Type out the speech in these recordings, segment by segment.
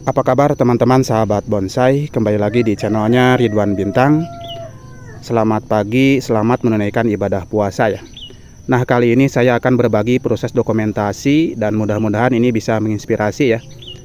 Apa kabar teman-teman sahabat bonsai? Kembali lagi di channelnya Ridwan Bintang. Selamat pagi, selamat menunaikan ibadah puasa ya. Nah, kali ini saya akan berbagi proses dokumentasi dan mudah-mudahan ini bisa menginspirasi ya.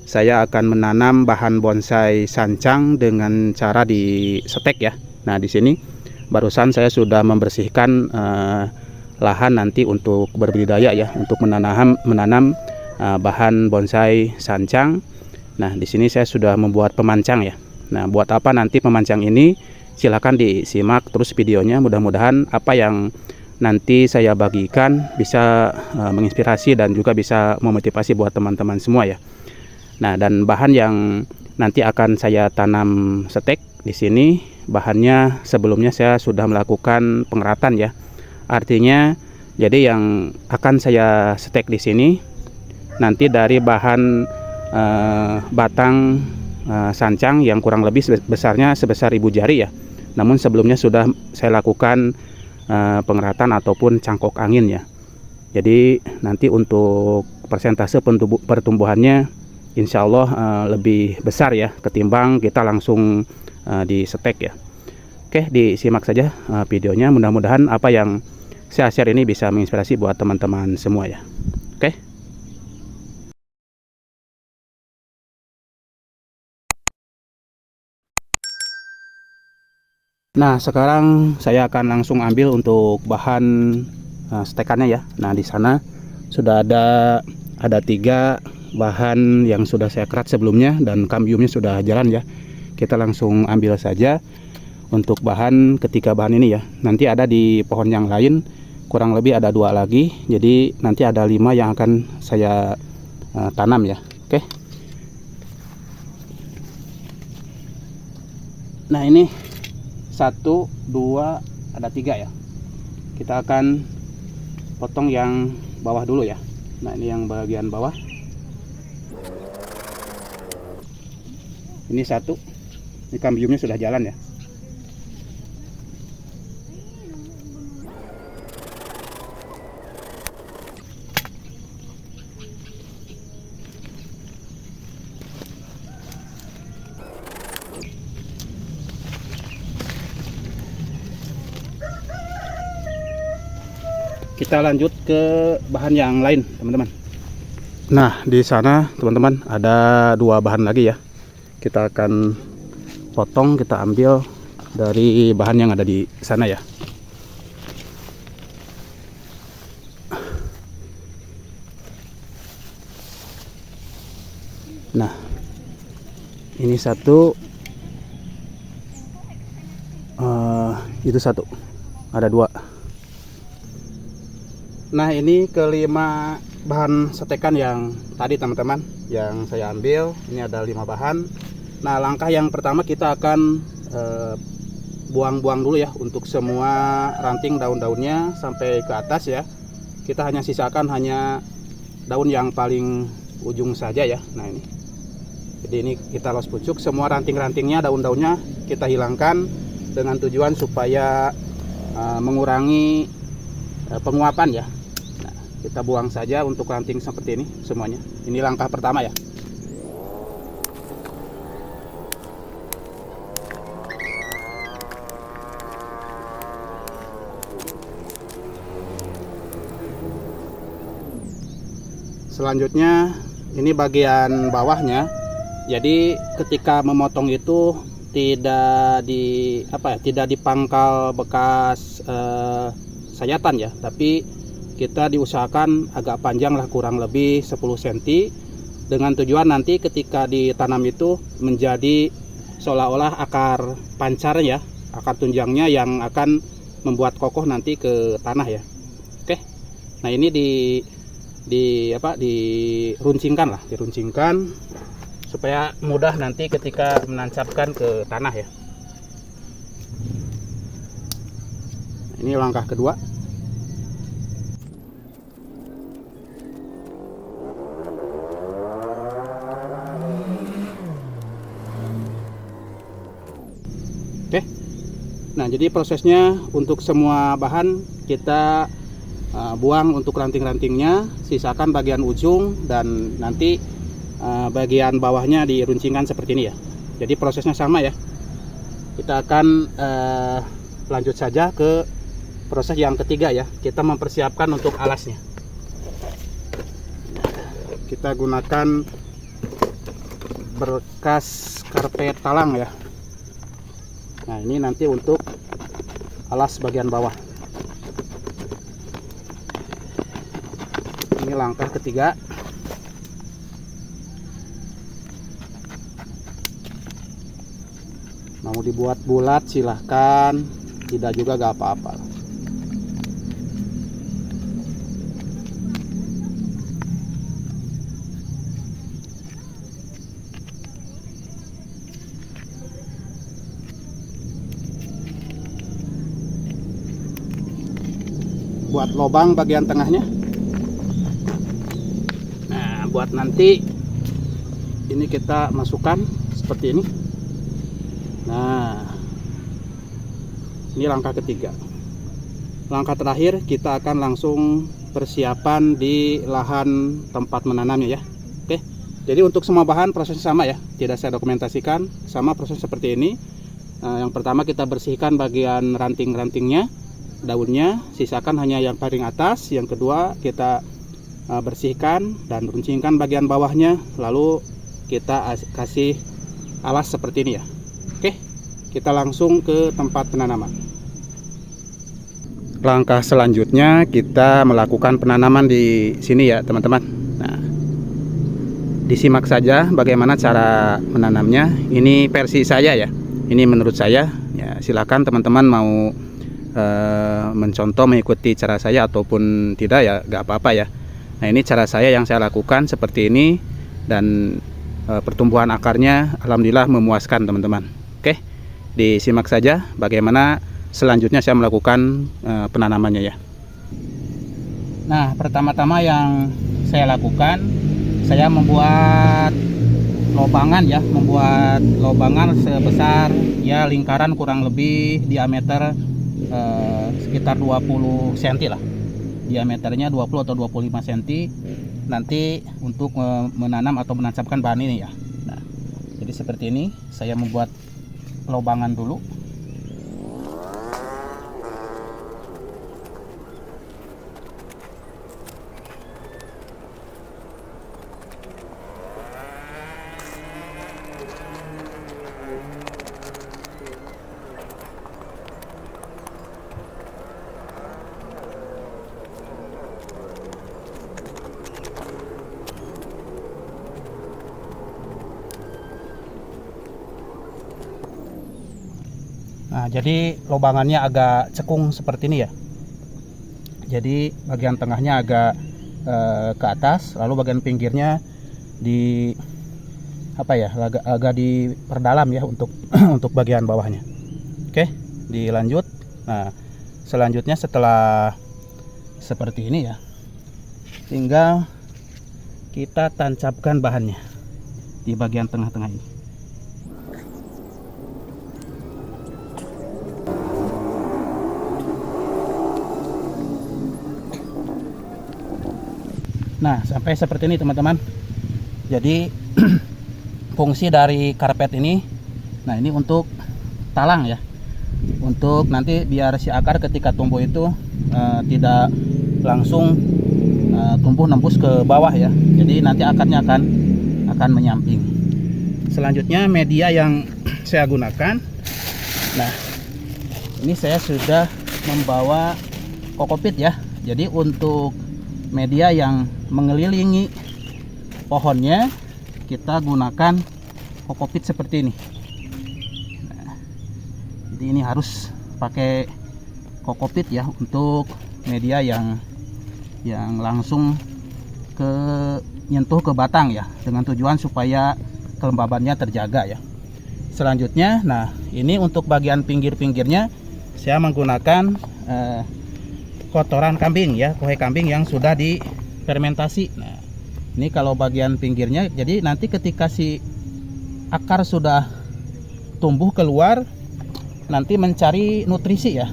Saya akan menanam bahan bonsai sancang dengan cara di setek ya. Nah, di sini barusan saya sudah membersihkan lahan nanti untuk berbudidaya ya, untuk menanam bahan bonsai sancang. Nah, di sini saya sudah membuat pemancang ya. Nah, buat apa nanti pemancang ini? Silahkan disimak terus videonya. Mudah-mudahan apa yang nanti saya bagikan bisa menginspirasi dan juga bisa memotivasi buat teman-teman semua ya. Nah, dan bahan yang nanti akan saya tanam setek di sini, bahannya sebelumnya saya sudah melakukan pengeratan ya. Artinya, jadi yang akan saya setek di sini nanti dari bahan batang sancang yang kurang lebih besarnya sebesar 1000 jari ya. Namun sebelumnya sudah saya lakukan pengeratan ataupun cangkok angin ya. Jadi nanti untuk persentase pertumbuhannya insya Allah lebih besar ya ketimbang kita langsung di setek ya. Oke, disimak saja videonya. Mudah-mudahan apa yang saya share ini bisa menginspirasi buat teman-teman semua ya. Oke. Nah, sekarang saya akan langsung ambil untuk bahan stekannya ya. Nah, di sana sudah ada 3 bahan yang sudah saya kerat sebelumnya dan kambiumnya sudah jalan ya. Kita langsung ambil saja untuk bahan ketiga bahan ini ya. Nanti ada di pohon yang lain kurang lebih ada 2 lagi. Jadi nanti ada 5 yang akan saya tanam ya. Oke. Nah, ini 1, 2, ada 3 ya. Kita akan potong yang bawah dulu ya. Nah, ini yang bagian bawah. Ini 1. Ini kambiumnya sudah jalan ya. Kita lanjut ke bahan yang lain, teman-teman. Nah, di sana, teman-teman, ada 2 bahan lagi ya. Kita akan potong, kita ambil dari bahan yang ada di sana ya. Nah, ini 1, itu 1, ada 2. Nah, ini kelima bahan setekan yang tadi teman-teman yang saya ambil. Ini ada 5 bahan. Nah, langkah yang pertama kita akan buang-buang dulu ya untuk semua ranting daun-daunnya sampai ke atas ya. Kita hanya sisakan hanya daun yang paling ujung saja ya. Nah, ini. Jadi ini kita los pucuk, semua ranting-rantingnya, daun-daunnya kita hilangkan dengan tujuan supaya mengurangi penguapan ya. Kita buang saja untuk ranting seperti ini semuanya. Ini langkah pertama ya. Selanjutnya ini bagian bawahnya. Jadi ketika memotong itu tidak tidak dipangkal bekas sayatan ya, tapi kita diusahakan agak panjang lah, kurang lebih 10 cm, dengan tujuan nanti ketika ditanam itu menjadi seolah-olah akar pancar ya, akar tunjangnya yang akan membuat kokoh nanti ke tanah ya. Oke. Nah, ini diruncingkan supaya mudah nanti ketika menancapkan ke tanah ya. Ini langkah kedua. Oke. Nah, jadi prosesnya untuk semua bahan kita buang untuk ranting-rantingnya, sisakan bagian ujung, dan nanti bagian bawahnya diruncingkan seperti ini ya. Jadi prosesnya sama ya. Kita akan lanjut saja ke proses yang ketiga ya. Kita mempersiapkan untuk alasnya. Kita gunakan berkas karpet talang ya. Nah, ini nanti untuk alas bagian bawah. Ini langkah ketiga. Mau dibuat bulat silahkan, tidak juga gak apa-apa. Buat lubang bagian tengahnya. Nah, buat nanti ini kita masukkan seperti ini. Nah, ini langkah ketiga. Langkah terakhir kita akan langsung persiapan di lahan tempat menanamnya ya. Oke. Jadi untuk semua bahan prosesnya sama ya, tidak saya dokumentasikan, sama proses seperti ini. Yang pertama kita bersihkan bagian ranting-rantingnya, daunnya, sisakan hanya yang paling atas. Yang kedua kita bersihkan dan runcingkan bagian bawahnya, lalu kita kasih alas seperti ini ya. Oke, kita langsung ke tempat penanaman. Langkah selanjutnya kita melakukan penanaman di sini ya teman-teman. Nah, disimak saja bagaimana cara menanamnya. Ini versi saya ya, ini menurut saya ya. Silakan teman-teman mau mencontoh mengikuti cara saya ataupun tidak ya gak apa-apa ya. Nah, ini cara saya yang saya lakukan seperti ini, dan pertumbuhan akarnya alhamdulillah memuaskan teman-teman. Oke, disimak saja bagaimana selanjutnya saya melakukan penanamannya ya. Nah, pertama-tama yang saya lakukan, saya membuat lobangan ya, membuat lobangan sebesar ya lingkaran kurang lebih diameter sekitar 20 cm lah, diameternya 20 atau 25 cm nanti untuk menanam atau menancapkan bahan ini ya. Nah, jadi seperti ini saya membuat lobangan dulu. Nah, jadi lobangannya agak cekung seperti ini ya. Jadi bagian tengahnya agak ke atas, lalu bagian pinggirnya di apa ya, agak diperdalam ya untuk untuk bagian bawahnya. Oke, dilanjut. Nah, selanjutnya setelah seperti ini ya, tinggal kita tancapkan bahannya di bagian tengah-tengah ini. Nah, sampai seperti ini teman-teman. Jadi fungsi dari karpet ini, nah ini untuk talang ya, untuk nanti biar si akar ketika tumbuh itu tidak langsung tumbuh nembus ke bawah ya. Jadi nanti akarnya akan menyamping. Selanjutnya media yang saya gunakan, nah ini saya sudah membawa kokopit ya. Jadi untuk media yang mengelilingi pohonnya kita gunakan kokopit seperti ini. Nah, jadi ini harus pakai kokopit ya untuk media yang langsung nyentuh ke batang ya, dengan tujuan supaya kelembabannya terjaga ya. Selanjutnya, nah ini untuk bagian pinggir-pinggirnya saya menggunakan kotoran kambing ya, kohe kambing yang sudah difermentasi. Nah, ini kalau bagian pinggirnya, jadi nanti ketika si akar sudah tumbuh keluar, nanti mencari nutrisi ya,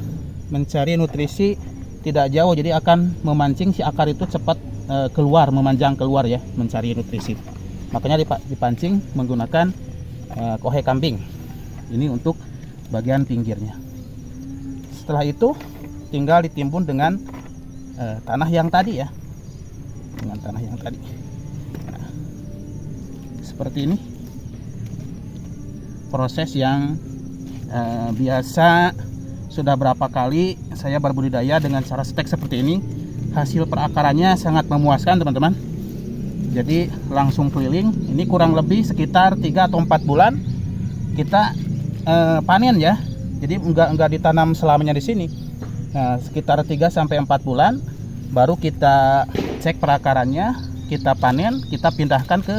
mencari nutrisi tidak jauh, jadi akan memancing si akar itu cepat keluar, memanjang keluar ya, mencari nutrisi. Makanya dipancing menggunakan kohe kambing. Ini untuk bagian pinggirnya. Setelah itu tinggal ditimbun dengan tanah yang tadi ya, dengan tanah yang tadi. Nah, seperti ini proses yang biasa sudah berapa kali saya berbudidaya dengan cara stek seperti ini. Hasil perakarannya sangat memuaskan teman-teman. Jadi langsung keliling. Ini kurang lebih sekitar 3 atau 4 bulan kita panen ya. Jadi enggak ditanam selamanya di sini. Nah, sekitar 3 sampai 4 bulan baru kita cek perakarannya, kita panen, kita pindahkan ke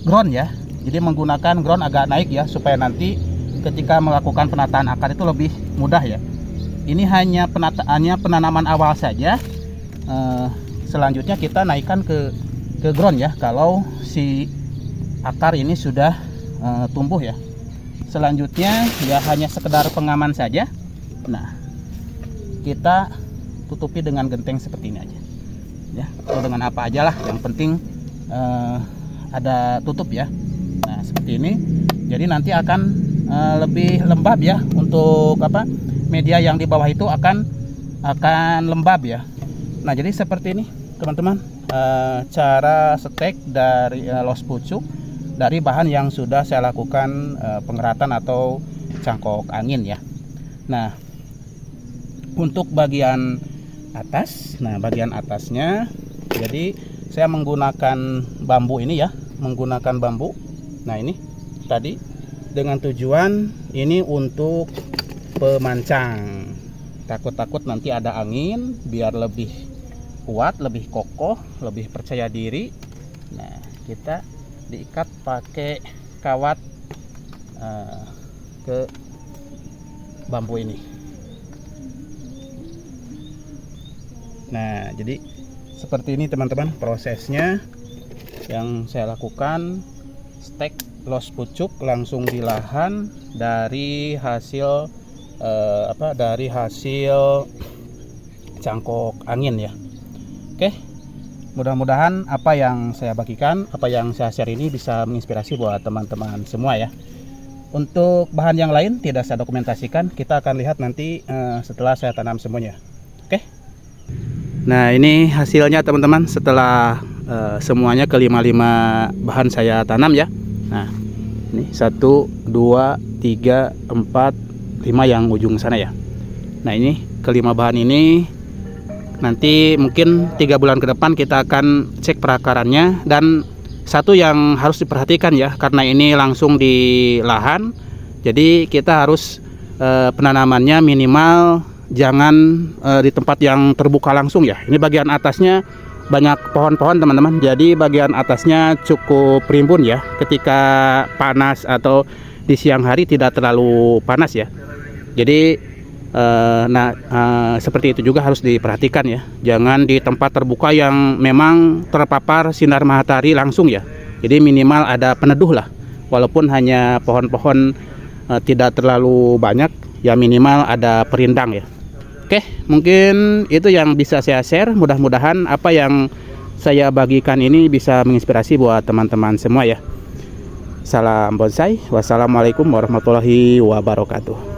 ground ya. Jadi menggunakan ground agak naik ya, supaya nanti ketika melakukan penataan akar itu lebih mudah ya. Ini hanya penanaman awal saja. Selanjutnya kita naikkan ke ground ya, kalau si akar ini sudah tumbuh ya. Selanjutnya ya hanya sekedar pengaman saja. Nah, kita tutupi dengan genteng seperti ini aja ya, atau dengan apa aja lah, yang penting ada tutup ya. Nah, seperti ini. Jadi nanti akan lebih lembab ya, untuk media yang di bawah itu akan lembab ya. Nah, jadi seperti ini teman-teman, cara stek dari los pucuk dari bahan yang sudah saya lakukan pengeratan atau cangkok angin ya. Nah, untuk bagian atas, bagian atasnya, jadi saya menggunakan bambu ini ya, menggunakan bambu. Nah, ini tadi dengan tujuan ini untuk pemancang. Takut-takut nanti ada angin, biar lebih kuat, lebih kokoh, lebih percaya diri. Nah, kita diikat pakai kawat ke bambu ini. Nah, jadi seperti ini teman-teman prosesnya yang saya lakukan, stek los pucuk langsung di lahan dari hasil dari hasil cangkok angin ya. Oke, mudah-mudahan apa yang saya bagikan, apa yang saya share ini bisa menginspirasi buat teman-teman semua ya. Untuk bahan yang lain tidak saya dokumentasikan, kita akan lihat nanti setelah saya tanam semuanya. Oke. Nah, ini hasilnya teman-teman setelah semuanya kelima-lima bahan saya tanam ya. Nah, ini 1, 2, 3, 4, 5 yang ujung sana ya. Nah, ini kelima bahan ini nanti mungkin 3 bulan ke depan kita akan cek perakarannya. Dan satu yang harus diperhatikan ya, karena ini langsung di lahan, jadi kita harus penanamannya minimal jangan di tempat yang terbuka langsung ya. Ini bagian atasnya banyak pohon-pohon teman-teman, jadi bagian atasnya cukup rimbun ya. Ketika panas atau di siang hari tidak terlalu panas ya. Jadi seperti itu juga harus diperhatikan ya. Jangan di tempat terbuka yang memang terpapar sinar matahari langsung ya. Jadi minimal ada peneduh lah, walaupun hanya pohon-pohon tidak terlalu banyak ya, minimal ada perindang ya. Oke, mungkin itu yang bisa saya share. Mudah-mudahan apa yang saya bagikan ini bisa menginspirasi buat teman-teman semua ya. Salam bonsai. Wassalamualaikum warahmatullahi wabarakatuh.